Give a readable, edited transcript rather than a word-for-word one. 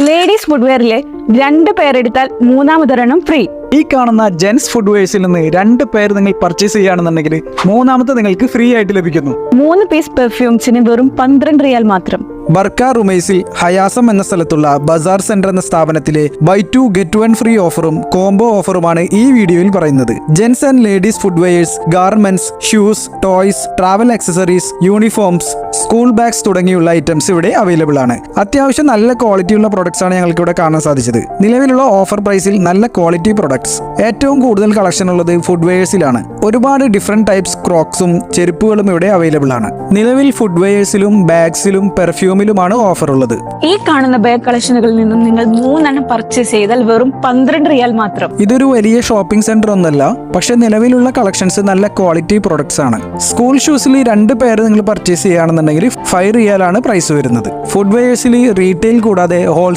Ladies ഫുഡ്വെയറിലെ 2 പേരെടുത്താൽ മൂന്നാമതൊരെണ്ണം free. ഈ കാണുന്ന gents ഫുഡ്വെയർസിൽ നിന്ന് 2 പേർ നിങ്ങൾ പർച്ചേസ് ചെയ്യുകയാണെന്നുണ്ടെങ്കിൽ മൂന്നാമത്തെ നിങ്ങൾക്ക് ഫ്രീ ആയിട്ട് ലഭിക്കുന്നു. 3 പീസ് പെർഫ്യൂംസിന് വെറും 12 റിയാൽ മാത്രം. ബർക്ക റുമൈസിൽ ഹയാസം എന്ന സ്ഥലത്തുള്ള ബസാർ സെന്റർ എന്ന സ്ഥാപനത്തിലെ ബൈ 2 ഗെറ്റ് 1 ഫ്രീ ഓഫറും കോംബോ ഓഫറുമാണ് ഈ വീഡിയോയിൽ പറയുന്നത്. Gents and ladies footwears, garments, shoes, toys, travel accessories, uniforms, school bags തുടങ്ങിയുള്ള ഐറ്റംസ് ഇവിടെ അവൈലബിൾ ആണ്. അത്യാവശ്യം നല്ല ക്വാളിറ്റിയുള്ള പ്രൊഡക്ട്സ് ആണ് ഞങ്ങൾക്ക് ഇവിടെ കാണാൻ സാധിച്ചത്. നിലവിലുള്ള ഓഫർ പ്രൈസിൽ നല്ല ക്വാളിറ്റി പ്രൊഡക്ട്സ്. ഏറ്റവും കൂടുതൽ കളക്ഷൻ ഉള്ളത് ഫുഡ്വെയർസിലാണ്. ഒരുപാട് ഡിഫറെന്റ് ടൈപ്സ് ക്രോക്സും ചെരുപ്പുകളും ഇവിടെ അവൈലബിൾ ആണ്. നിലവിൽ ഫുഡ്വെയർസിലും ബാഗ്സിലും പെർഫ്യൂമിലുമാണ് ഓഫർ ഉള്ളത്. ഈ കാണുന്ന ബാഗ് കളക്ഷനുകളിൽ നിന്നും നിങ്ങൾ 3 പർച്ചേസ് ചെയ്താൽ വെറും 12 റിയാൽ മാത്രം. ഇതൊരു വലിയ ഷോപ്പിംഗ് സെന്റർ ഒന്നല്ല, പക്ഷെ നിലവിലുള്ള കളക്ഷൻസ് നല്ല ക്വാളിറ്റി പ്രൊഡക്ട്സ് ആണ്. സ്കൂൾ ഷൂസിൽ 2 പേര് നിങ്ങൾ പർച്ചേസ് ചെയ്യുകയാണെന്നുണ്ടെങ്കിൽ 5 റിയാലാണ് പ്രൈസ് വരുന്നത്. ഫുഡ്വെയർസിൽ റീറ്റെയിൽ കൂടാതെ ഹോൾസെയിൽ